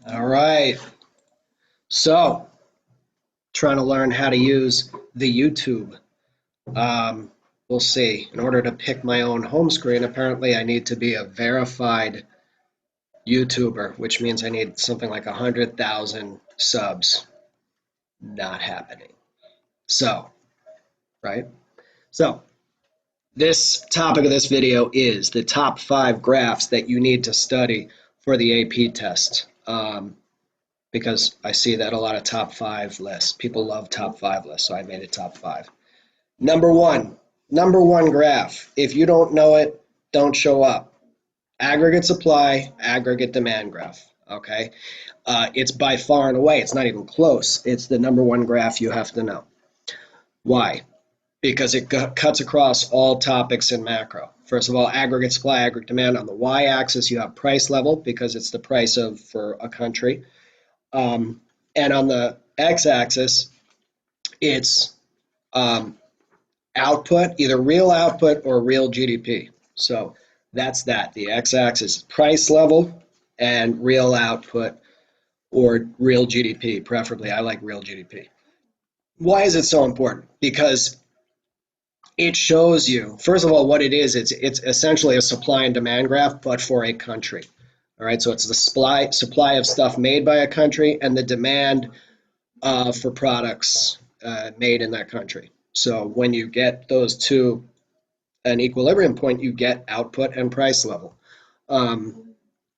All right. So, trying to learn how to use the YouTube. We'll see. In order to pick my own home screen, apparently I need to be a verified YouTuber, which means I need something like 100,000 subs. Not happening. So, right? So, this topic of this video is the top 5 graphs that you need to study for the AP test. Because I see that a lot of top 5 lists. People love top 5 lists, so I made it top 5. Number one graph. If you don't know it, don't show up. Aggregate supply, aggregate demand graph. Okay, it's by far and away. It's not even close. It's the number one graph you have to know. Why? Because it cuts across all topics in macro. First of all, aggregate supply, aggregate demand. On the y-axis, you have price level because it's the price of for a country. And on the x-axis, it's output, either real output or real GDP. So that's that. The x-axis is price level and real output or real GDP, preferably. I like real GDP. Why is it so important? Because it shows you, first of all, what it is. It's essentially a supply and demand graph, but for a country. All right, so it's the supply of stuff made by a country and the demand for products made in that country. So when you get those two an equilibrium point, you get output and price level.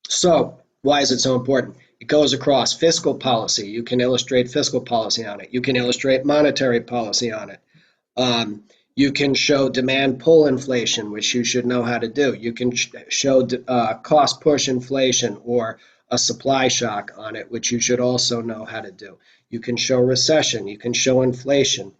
So why is it so important? It goes across fiscal policy. You can illustrate fiscal policy on it. You can illustrate monetary policy on it. You can show demand pull inflation, which you should know how to do. You can show cost push inflation or a supply shock on it, which you should also know how to do. You can show recession. You can show inflation.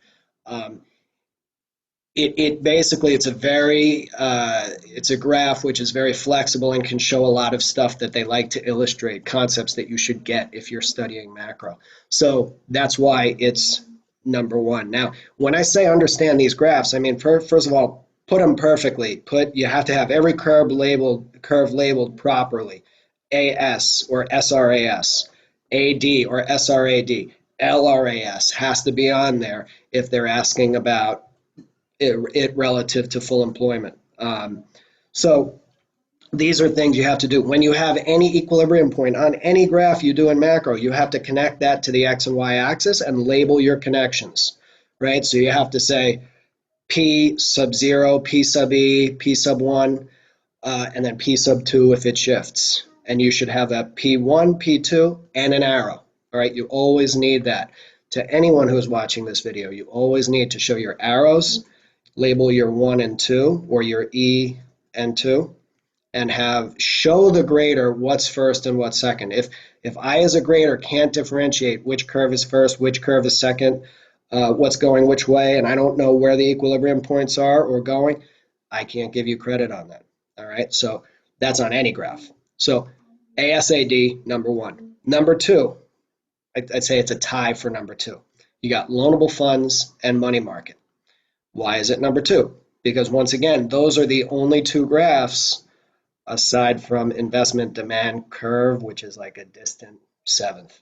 It basically it's a graph which is very flexible and can show a lot of stuff that they like to illustrate, concepts that you should get if you're studying macro. So that's why it's number one. Now, when I say understand these graphs, I mean first of all, put them perfectly. You have to have every curve labeled properly. AS or SRAS, AD or SRAD, LRAS has to be on there if they're asking about it relative to full employment. So these are things you have to do. When you have any equilibrium point on any graph you do in macro, you have to connect that to the X and Y axis and label your connections, right? So you have to say P sub 0, P sub E, P sub 1, and then P sub 2 if it shifts. And you should have a P1, P2, and an arrow, all right? You always need that. To anyone who's watching this video, you always need to show your arrows, label your 1 and 2 or your E and 2 and show the grader what's first and what's second. If I as a grader can't differentiate which curve is first, which curve is second, what's going which way, and I don't know where the equilibrium points are or going, I can't give you credit on that. All right, so that's on any graph. So ASAD, number one. Number two, I'd say it's a tie for number two. You got loanable funds and money market. Why is it number two? Because once again, those are the only two graphs aside from investment demand curve, which is like a distant seventh.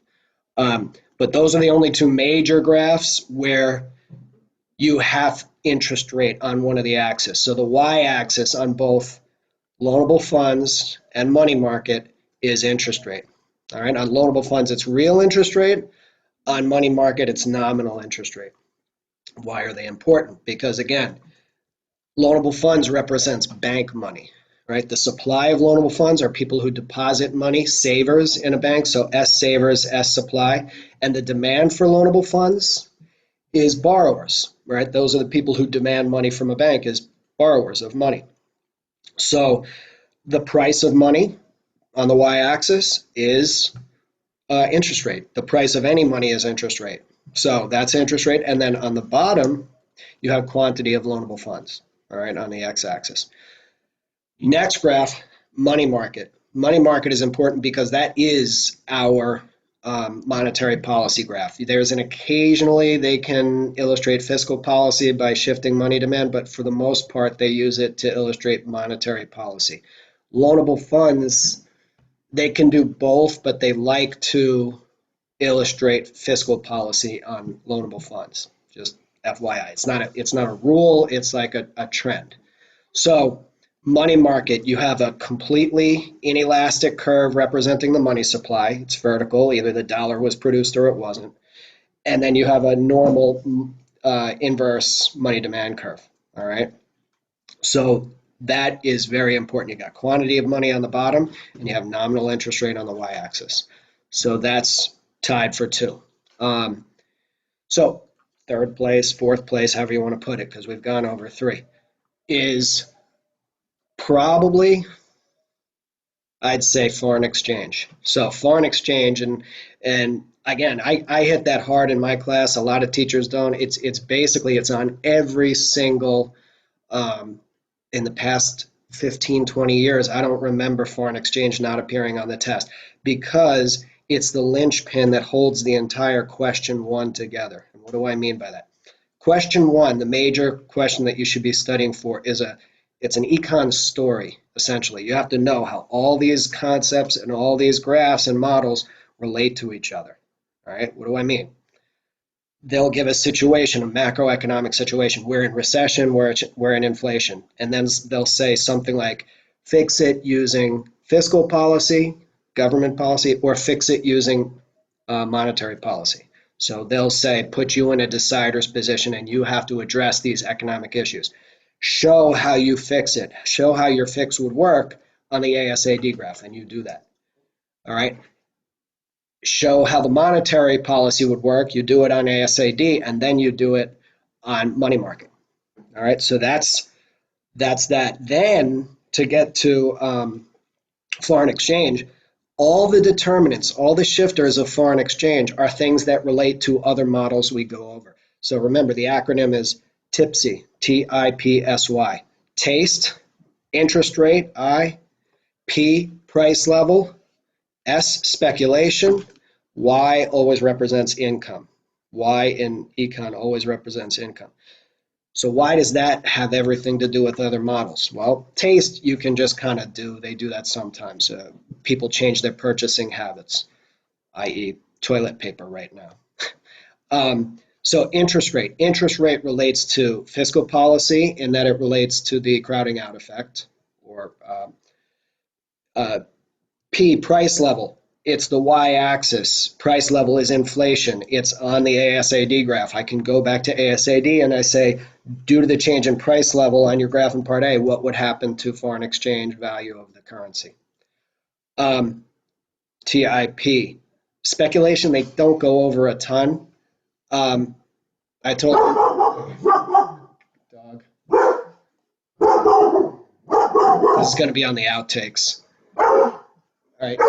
But those are the only two major graphs where you have interest rate on one of the axes. So the y-axis on both loanable funds and money market is interest rate. All right, on loanable funds, it's real interest rate. On money market, it's nominal interest rate. Why are they important? Because again, loanable funds represents bank money, right? The supply of loanable funds are people who deposit money, savers in a bank, so S savers, S supply. And the demand for loanable funds is borrowers, right? Those are the people who demand money from a bank as borrowers of money. So the price of money on the y-axis is interest rate. The price of any money is interest rate. So that's interest rate. And then on the bottom, you have quantity of loanable funds, all right, on the x-axis. Next graph, money market. Money market is important because that is our monetary policy graph. There's an occasionally they can illustrate fiscal policy by shifting money demand, but for the most part, they use it to illustrate monetary policy. Loanable funds, They can do both, but they like to illustrate fiscal policy on loanable funds. Just FYI, it's not a rule. It's like a trend. So money market, you have a completely inelastic curve representing the money supply. It's vertical. Either the dollar was produced or it wasn't. And then you have a normal inverse money demand curve. All right. So that is very important. You got quantity of money on the bottom, and you have nominal interest rate on the y-axis. So that's tied for two. So third place, fourth place, however you want to put it, because we've gone over three, is probably, I'd say, foreign exchange. So foreign exchange, and again, I hit that hard in my class. A lot of teachers don't. It's basically it's on every single in the past 15, 20 years, I don't remember foreign exchange not appearing on the test because it's the linchpin that holds the entire question one together. And what do I mean by that? Question one, the major question that you should be studying for it's an econ story, essentially. You have to know how all these concepts and all these graphs and models relate to each other. All right, what do I mean? They'll give a situation, a macroeconomic situation. We're in recession, we're in inflation. And then they'll say something like, fix it using fiscal policy, government policy, or fix it using monetary policy. So they'll say, put you in a decider's position and you have to address these economic issues. Show how you fix it. Show how your fix would work on the ASAD graph, and you do that. All right. Show how the monetary policy would work. You do it on ASAD, and then you do it on money market. All right, so that's that. Then to get to foreign exchange, all the determinants, all the shifters of foreign exchange are things that relate to other models we go over. So remember, the acronym is TIPSY, TIPSY. Taste, interest rate, I, P, price level, S, speculation, Y always represents income. Y in econ always represents income. So why does that have everything to do with other models? Well, taste you can just kind of do. They do that sometimes. People change their purchasing habits, i.e. toilet paper right now. So interest rate. Interest rate relates to fiscal policy in that it relates to the crowding out effect, or P, price level. It's the y-axis. Price level is inflation. It's on the ASAD graph. I can go back to ASAD and I say, due to the change in price level on your graph in Part A, what would happen to foreign exchange value of the currency? TIP. Speculation, they don't go over a ton. I told dog. This is going to be on the outtakes. All right.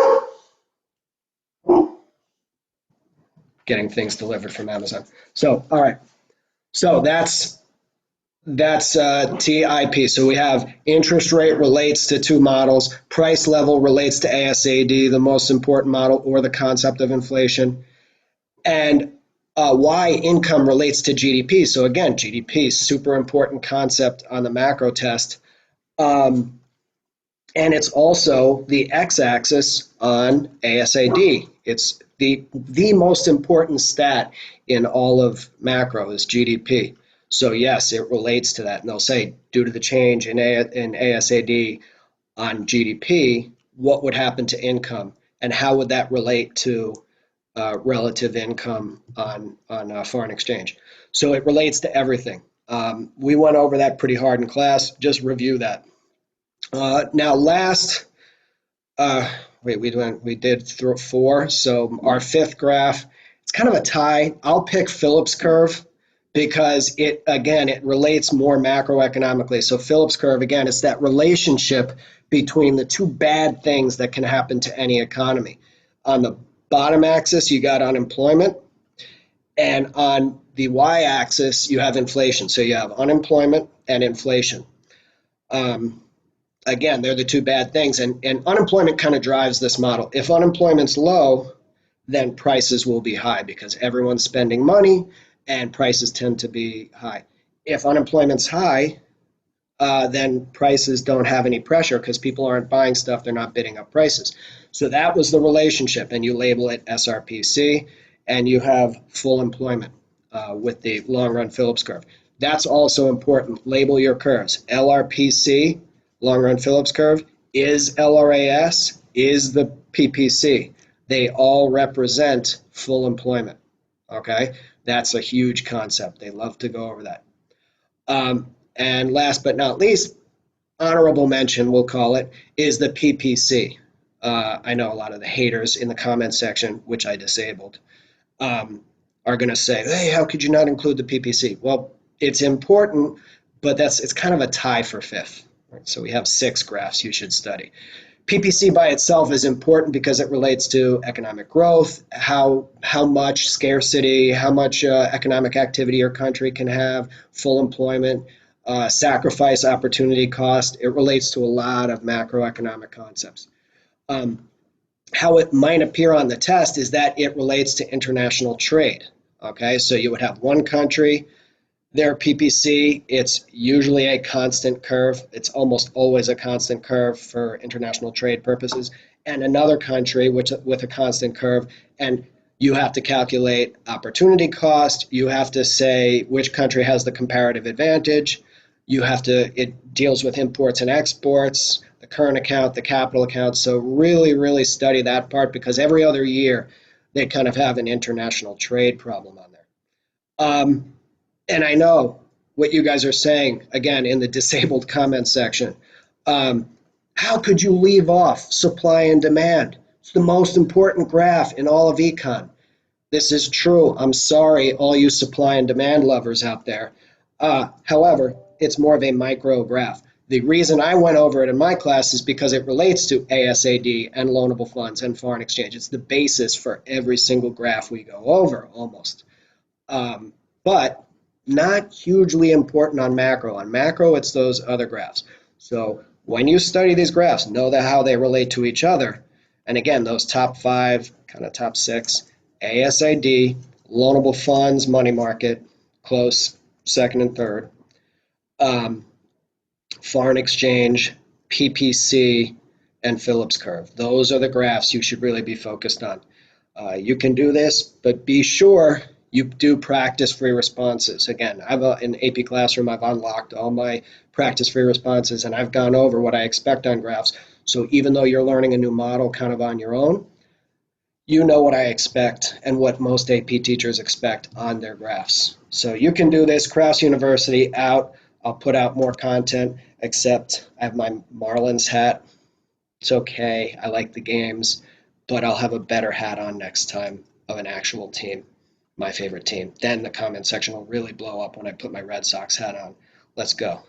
Getting things delivered from Amazon. So, all right. So that's TIP. So we have interest rate relates to two models. Price level relates to ASAD, the most important model, or the concept of inflation. And Y, income, relates to GDP. So again, GDP, super important concept on the macro test. And it's also the x-axis on ASAD. It's the most important stat in all of macro is GDP. So yes, it relates to that. And they'll say, due to the change in ASAD on GDP, what would happen to income? And how would that relate to relative income on foreign exchange? So it relates to everything. We went over that pretty hard in class. Just review that. Now, we did four. So our fifth graph, it's kind of a tie. I'll pick Phillips curve because it relates more macroeconomically. So Phillips curve, again, it's that relationship between the two bad things that can happen to any economy. On the bottom axis, you got unemployment, and on the y-axis, you have inflation. So you have unemployment and inflation. Again, they're the two bad things, and unemployment kind of drives this model. If unemployment's low, then prices will be high because everyone's spending money and prices tend to be high. If unemployment's high, then prices don't have any pressure because people aren't buying stuff, they're not bidding up prices. So that was the relationship, and you label it SRPC, and you have full employment with the long-run Phillips curve. That's also important. Label your curves. LRPC, long-run Phillips curve, is LRAS, is the PPC. They all represent full employment. Okay, that's a huge concept. They love to go over that. And last but not least, honorable mention, we'll call it, is the PPC. I know a lot of the haters in the comment section, which I disabled, are going to say, hey, how could you not include the PPC? Well, it's important, but it's kind of a tie for fifth. Right? So we have 6 graphs you should study. PPC by itself is important because it relates to economic growth, how much scarcity, how much economic activity your country can have, full employment, sacrifice, opportunity cost. It relates to a lot of macroeconomic concepts. How it might appear on the test is that it relates to international trade. Okay, so you would have one country, their PPC, it's usually a constant curve. It's almost always a constant curve for international trade purposes. And another country with a constant curve, and you have to calculate opportunity cost. You have to say which country has the comparative advantage. It deals with imports and exports, the current account, the capital account. So really, really study that part because every other year they kind of have an international trade problem on there. And I know what you guys are saying, again, in the disabled comment section. How could you leave off supply and demand? It's the most important graph in all of econ. This is true. I'm sorry, all you supply and demand lovers out there. However, it's more of a micro graph. The reason I went over it in my class is because it relates to ASAD and loanable funds and foreign exchange. It's the basis for every single graph we go over, almost. But not hugely important on macro. On macro, it's those other graphs. So when you study these graphs, know how they relate to each other. And again, those top 5, kind of top 6, ASID, loanable funds, money market, close second and third, foreign exchange, PPC, and Phillips curve. Those are the graphs you should really be focused on. You can do this, but be sure you do practice-free responses. Again, in AP Classroom, I've unlocked all my practice-free responses, and I've gone over what I expect on graphs. So even though you're learning a new model kind of on your own, you know what I expect and what most AP teachers expect on their graphs. So you can do this. Krause University out. I'll put out more content, except I have my Marlins hat. It's okay. I like the games, but I'll have a better hat on next time of an actual team, my favorite team. Then the comment section will really blow up when I put my Red Sox hat on. Let's go.